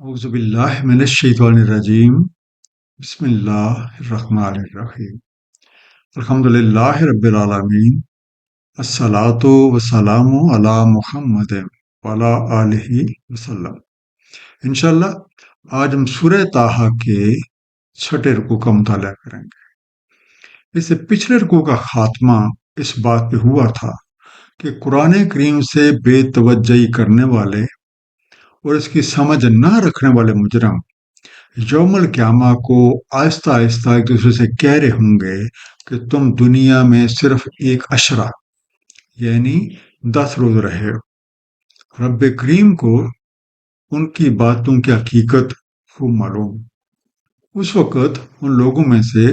اعوذ باللہ من الشیطان الرجیم بسم اللہ الرحمن الرحیم الحمد للہ رب العالمین الصلاۃ والسلام علی محمد وعلی آلہ وسلم۔ انشاءاللہ آج ہم سورہ طٰہٰ کے چھٹے رکوع کا مطالعہ کریں گے۔ اس سے پچھلے رکوع کا خاتمہ اس بات پہ ہوا تھا کہ قرآن کریم سے بے توجہی کرنے والے اور اس کی سمجھ نہ رکھنے والے مجرم یوم القیامہ کو آہستہ آہستہ ایک دوسرے سے کہہ رہے ہوں گے کہ تم دنیا میں صرف ایک عشرہ یعنی 10 روز رہے ہو۔ رب کریم کو ان کی باتوں کی حقیقت خوب معلوم۔ اس وقت ان لوگوں میں سے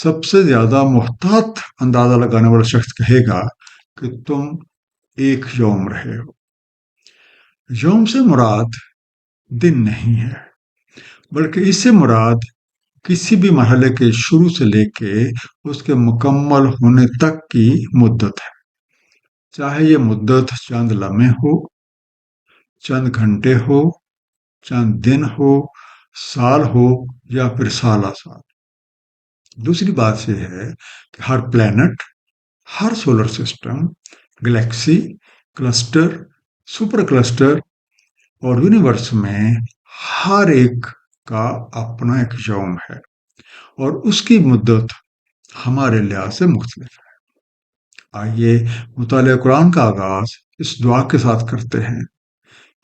سب سے زیادہ محتاط اندازہ لگانے والا شخص کہے گا کہ تم ایک یوم رہے ہو۔ یوم سے مراد دن نہیں ہے، بلکہ اس سے مراد کسی بھی مرحلے کے شروع سے لے کے اس کے مکمل ہونے تک کی مدت ہے، چاہے یہ مدت چند لمحے ہو، چند گھنٹے ہو، چند دن ہو، سال ہو یا پھر سالہ سال۔ دوسری بات یہ ہے کہ ہر پلانٹ، ہر solar system, galaxy, cluster, super cluster اور یونیورس میں ہر ایک کا اپنا ایک یوم ہے اور اس کی مدت ہمارے لحاظ سے مختلف ہے۔ آئیے مطالعہ قرآن کا آغاز اس دعا کے ساتھ کرتے ہیں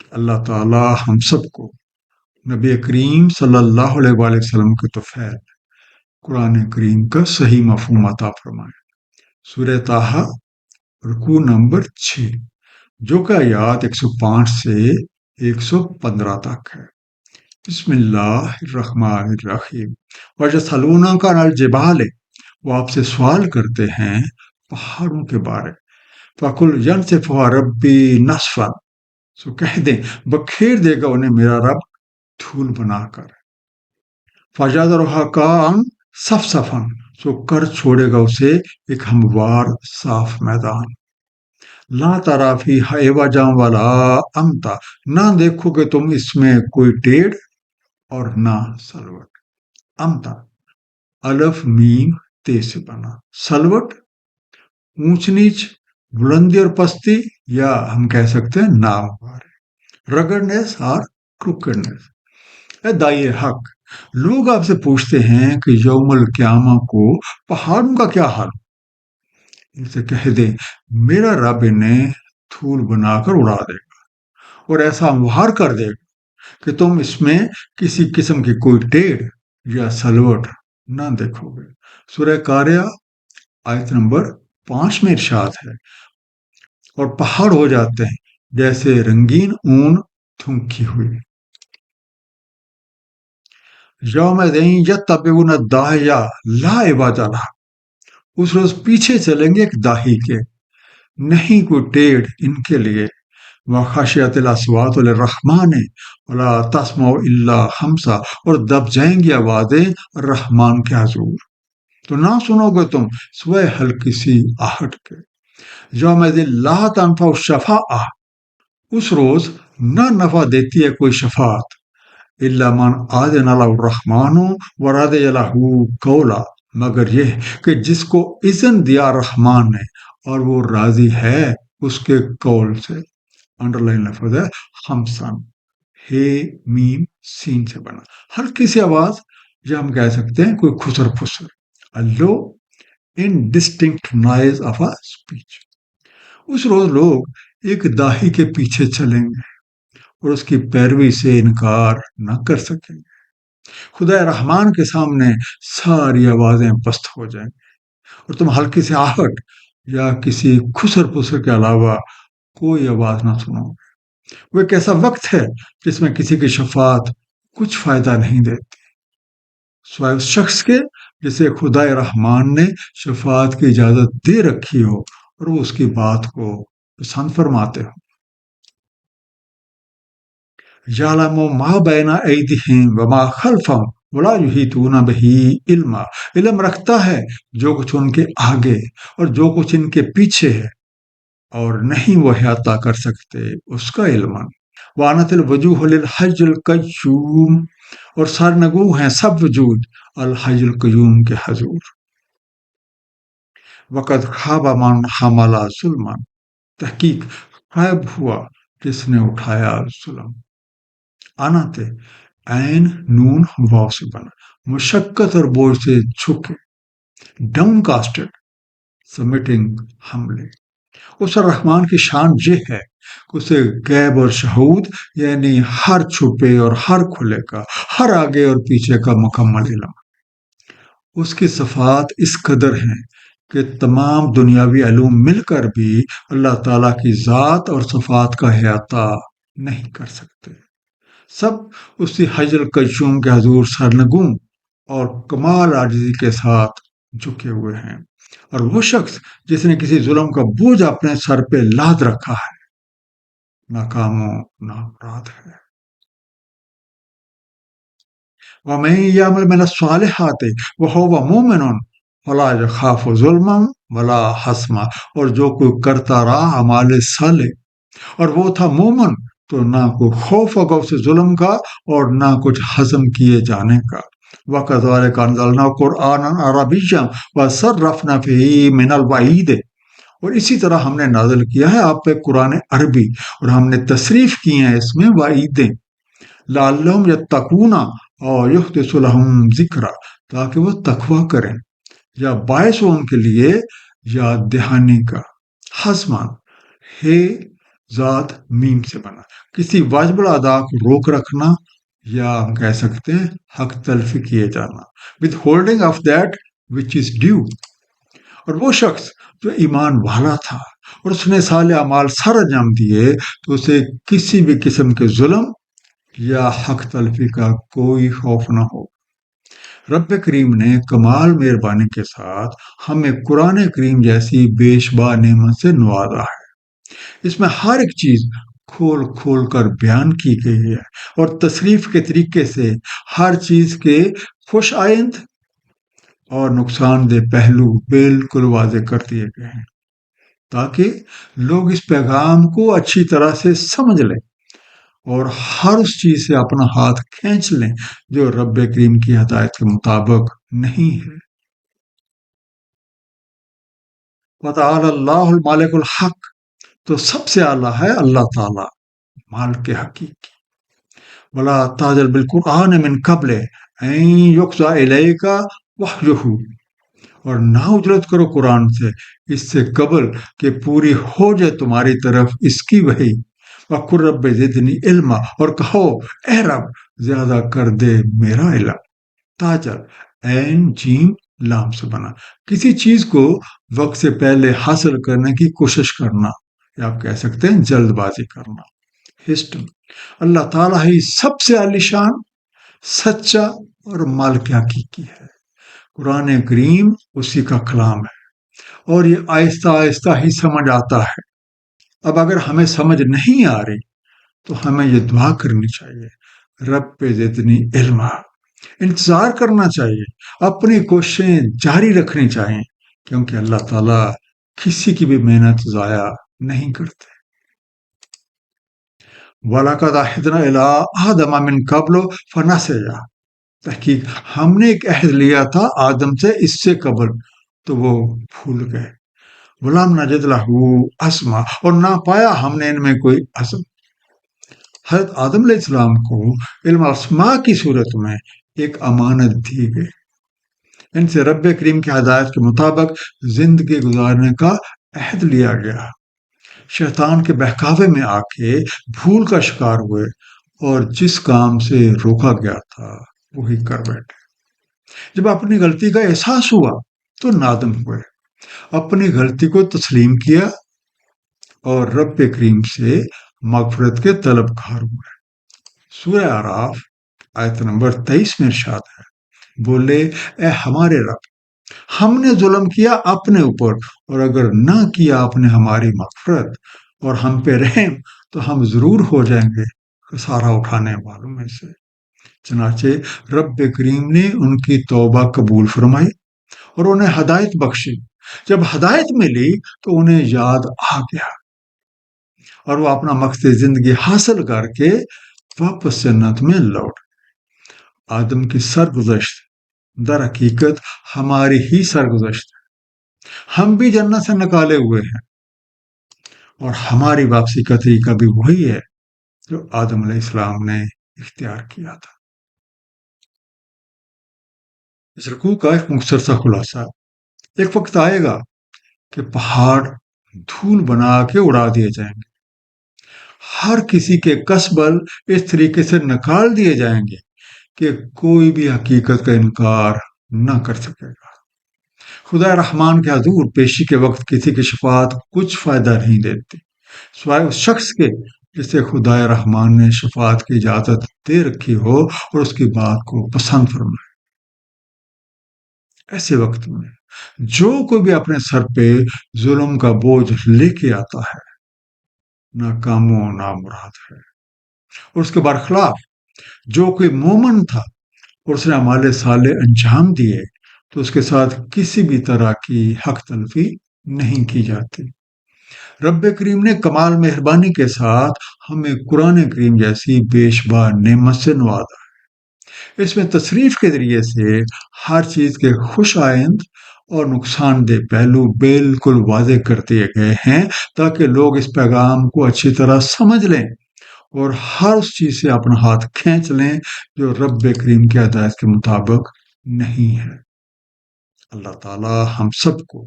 کہ اللہ تعالی ہم سب کو نبی کریم صلی اللہ علیہ وآلہ وسلم کے طفیل قرآن کریم کا صحیح مفہوم عطا فرمائے۔ سورہ طٰہٰ رکوع نمبر 6 جو کہ آیات 105 سے 115 تک ہے۔ بسم اللہ الرحمن الرحیم۔ وَيَسْأَلُونَكَ عَنِ الْجِبَالِ، وہ آپ سے سوال کرتے ہیں پہاڑوں کے بارے۔ فَقُلْ يَنسِفُهَا رَبِّي نَسْفًا، سو کہہ دیں بکھیر دے گا انہیں میرا رب دھول بنا کر۔ فَيَذَرُهَا قَاعًا صَفْصَفًا، سو کر چھوڑے گا اسے ایک ہموار صاف میدان۔ لا تری فیہا عوجا ولا امتا، نہ دیکھو کہ تم اس میں کوئی ٹیڑھ اور نہ سلوٹ۔ امتا الف میم تے سے بنا، سلوٹ اونچ نیچ، بلندی اور پستی، یا ہم کہہ سکتے ہیں ناموار، رگڑنیس اور کروکڑنیس۔ اے دائی حق، لوگ آپ سے پوچھتے ہیں کہ یوم القیامہ کو پہاڑوں کا کیا حال؟ ان سے کہہ دیں میرا رب انہیں دھول بنا کر اڑا دے گا اور ایسا ہموار کر دے گا کہ تم اس میں کسی قسم کی کوئی ٹیڑھ یا سلوٹ نہ دیکھو گے۔ سورہ قاریہ آیت نمبر 5 میں ارشاد ہے، اور پہاڑ ہو جاتے ہیں جیسے رنگین اون تھونکی ہوئی۔ یومئذ یتبعون الداعی لا عوج لہ، اس روز پیچھے چلیں گے ایک داہی کے، نہیں کوئی ٹیڑھ ان کے لیے۔ وخشعت الاصوات للرحمن ولا تسمع الا ہمسا، اور دب جائیں گی آوازیں رحمان کے حضور، تو نہ سنو گے تم سوائے ہلکی سی آہٹ کے۔ یومئذ لا تنفع الشفاعہ، اس روز نہ نفع دیتی ہے کوئی شفاعت، الا من اذن له الرحمن ورضی له قولا، مگر یہ کہ جس کو اذن دیا رحمان نے اور وہ راضی ہے اس کے قول سے۔ انڈر لائن لفظ ہے ہمسن، ہے میم سین سے بنا، ہلکی سی آواز، یا ہم کہہ سکتے ہیں کوئی خسر پھسر، a low indistinct noise of a speech۔ اس روز لوگ ایک داہی کے پیچھے چلیں گے اور اس کی پیروی سے انکار نہ کر سکیں گے۔ خدا رحمان کے سامنے ساری آوازیں پست ہو جائیں گی اور تم ہلکی سے آہٹ یا کسی خسر پسر کے علاوہ کوئی آواز نہ سنو گے۔ وہ ایک ایسا وقت ہے جس میں کسی کی شفاعت کچھ فائدہ نہیں دیتی سوائے اس شخص کے جسے خدا رحمان نے شفاعت کی اجازت دے رکھی ہو اور وہ اس کی بات کو پسند فرماتے ہو۔ یعلم ما بین ایدیہم وما خلفہم ولا یحیطون بہ علما، علم رکھتا ہے جو کچھ ان کے آگے اور جو کچھ ان کے پیچھے ہے، اور نہیں وہ احاطہ کر سکتے اس کا علم۔ وانت الوجوہ للحج القیوم، اور سرنگو ہیں سب وجود الحج القیوم کے حضور. وقد خواب من حمل ظلما، تحقیق غائب ہوا جس نے اٹھایا ظلم. آنا تھے عین نون واو سے بنا، مشقت اور بوجھ سے جھکے، ڈاؤن کاسٹڈ، سبمٹنگ ہملے. اس الرحمن کی شان یہ ہے کہ اسے غیب اور شہود یعنی ہر چھپے اور ہر کھلے کا، ہر آگے اور پیچھے کا مکمل علم. اس کی صفات اس قدر ہیں کہ تمام دنیاوی علوم مل کر بھی اللہ تعالیٰ کی ذات اور صفات کا احاطہ نہیں کر سکتے. سب اسی حج القیوم کے حضور سرنگوں اور کمال عاجزی کے ساتھ جھکے ہوئے ہیں. اور وہ شخص جس نے کسی ظلم کا بوجھ اپنے سر پہ لاد رکھا ہے ناکام و نامراد ہے. وَمَن يَعْمَلْ مِنَ الصَّالِحَاتِ وَهُوَ مُؤْمِنٌ فَلَا يَخَافُ ظُلْمًا وَلَا حَسْمًا، اور جو کوئی کرتا رہا اعمال صالح اور وہ تھا مومن، تو نہ کوئی خوف ہوگا اسے ظلم کا اور نہ کچھ ہضم کیے جانے کا. وَكَذَلِكَ أَنزَلْنَاهُ قُرْآنًا عَرَبِيًّا وَصَرَّفْنَا فِيهِ مِنَ الْوَعِيدِ، اور اسی طرح ہم نے نازل کیا ہے آپ پہ قرآن عربی، اور ہم نے تصریف کی ہیں اس میں وعیدیں. لعلہم یتقون او یحدث لہم ذکرا، تاکہ وہ تقوی کریں یا باعث ہو ان کے لیے یاد دہانی کا. حسمان ہے ذات میم سے بنا، کسی واجب الادا کو روک رکھنا، یا ہم کہہ سکتے ہیں حق تلفی کیے جانا. with holding of that which is due. اور وہ شخص جو ایمان والا تھا اور اس نے صالح اعمال سر انجام دیے تو اسے کسی بھی قسم کے ظلم یا حق تلفی کا کوئی خوف نہ ہو. رب کریم نے کمال مہربانی کے ساتھ ہمیں قرآن کریم جیسی بے شبہ نعمت سے نوازا ہے. اس میں ہر ایک چیز کھول کھول کر بیان کی گئی ہے اور تصریف کے طریقے سے ہر چیز کے خوش آئند اور نقصان دہ پہلو بالکل واضح کر دیے گئے ہیں تاکہ لوگ اس پیغام کو اچھی طرح سے سمجھ لیں اور ہر اس چیز سے اپنا ہاتھ کھینچ لیں جو رب کریم کی ہدایت کے مطابق نہیں ہے. وَتَعَالَى اللَّهُ الْمَالِكُ الْحَقُّ، تو سب سے اعلیٰ ہے اللہ تعالیٰ مالک حقیقی. وَلَا تَعْجَلْ بِالْقُرْآنِ مِنْ قَبْلِ أَن يُقْضَىٰ إِلَيْكَ وَحْيُهُ، اور نہ اجرت کرو قرآن سے اس سے قبل کہ پوری ہو جائے تمہاری طرف اس کی وحی. وَقُلْ رَبِّ زِدْنِی عِلْمًا، اور کہو اے رب زیادہ کر دے میرا علم. تاجل عین جیم لام سے بنا، کسی چیز کو وقت سے پہلے حاصل کرنے کی کوشش کرنا، یا آپ کہہ سکتے ہیں جلد بازی کرنا. ہسٹن، اللہ تعالیٰ ہی سب سے عالی شان، سچا اور مالک حقیقی ہے. قرآن کریم اسی کا کلام ہے اور یہ آہستہ آہستہ ہی سمجھ آتا ہے. اب اگر ہمیں سمجھ نہیں آ رہی تو ہمیں یہ دعا کرنی چاہیے رب پہ زدنی علما، انتظار کرنا چاہیے، اپنی کوششیں جاری رکھنی چاہیے، کیونکہ اللہ تعالیٰ کسی کی بھی محنت ضائع نہیں کرتے. وَلَقَدْ عَهِدْنَا إِلَىٰ آدَمَ مِن قَبْلُ فَنَسِیَ، تحقیق ہم نے ایک عہد لیا تھا آدم سے اس سے قبل تو وہ بھول گئے. وَلَمْ نَجِدْ لَهُ عَزْمًا، اور نہ پایا ہم نے ان میں کوئی عزم. حضرت آدم علیہ السلام کو علم اسماء کی صورت میں ایک امانت دی گئی. ان سے رب کریم کی ہدایت کے مطابق زندگی گزارنے کا عہد لیا گیا. شیطان کے بہکاوے میں آ کے بھول کا شکار ہوئے اور جس کام سے روکا گیا تھا وہی کر بیٹھے. جب اپنی غلطی کا احساس ہوا تو نادم ہوئے، اپنی غلطی کو تسلیم کیا اور رب کریم سے مغفرت کے طلبگار ہوئے. سورہ اعراف آیت نمبر 23 میں ارشاد ہے، بولے اے ہمارے رب، ہم نے ظلم کیا اپنے اوپر، اور اگر نہ کیا آپ نے ہماری مغفرت اور ہم پہ رحم تو ہم ضرور ہو جائیں گے خسارہ اٹھانے والوں میں سے. چنانچہ رب کریم نے ان کی توبہ قبول فرمائی اور انہیں ہدایت بخشی. جب ہدایت ملی تو انہیں یاد آ گیا اور وہ اپنا مقصد زندگی حاصل کر کے واپس جنت میں لوٹ. آدم کی سرگزشت در حقیقت ہماری ہی سرگزشت ہے. ہم بھی جنت سے نکالے ہوئے ہیں اور ہماری واپسی کا طریقہ بھی وہی ہے جو آدم علیہ السلام نے اختیار کیا تھا. اس رکوع کا ایک مختصر سا خلاصہ: ایک وقت آئے گا کہ پہاڑ دھول بنا کے اڑا دیے جائیں گے. ہر کسی کے کسبل اس طریقے سے نکال دیے جائیں گے کہ کوئی بھی حقیقت کا انکار نہ کر سکے گا. خدا رحمان کے حضور پیشی کے وقت کسی کی شفاعت کچھ فائدہ نہیں دیتی سوائے اس شخص کے جسے خدا رحمان نے شفاعت کی اجازت دے رکھی ہو اور اس کی بات کو پسند فرمائے. ایسے وقت میں جو کوئی بھی اپنے سر پہ ظلم کا بوجھ لے کے آتا ہے ناکام و نامراد ہے. اور اس کے برخلاف جو کوئی مومن تھا اور اس نے اعمال صالح انجام دیے تو اس کے ساتھ کسی بھی طرح کی حق تلفی نہیں کی جاتی. رب کریم نے کمال مہربانی کے ساتھ ہمیں قرآن کریم جیسی بے شمار نعمت سے نوازا. اس میں تصریف کے ذریعے سے ہر چیز کے خوش آئند اور نقصان دہ پہلو بالکل واضح کر دیے گئے ہیں تاکہ لوگ اس پیغام کو اچھی طرح سمجھ لیں اور ہر اس چیز سے اپنا ہاتھ کھینچ لیں جو رب کریم کی ہدایت کے مطابق نہیں ہے. اللہ تعالی ہم سب کو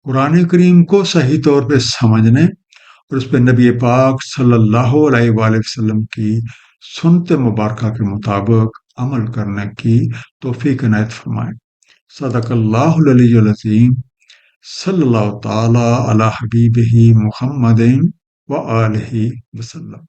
قرآن کریم کو صحیح طور پہ سمجھنے اور اس پہ نبی پاک صلی اللہ علیہ وآلہ وسلم کی سنت مبارکہ کے مطابق عمل کرنے کی توفیق عنایت فرمائے. صدق اللہ العلی العظیم. صلی اللہ تعالی علی حبیبہ محمد و آلہ وسلم.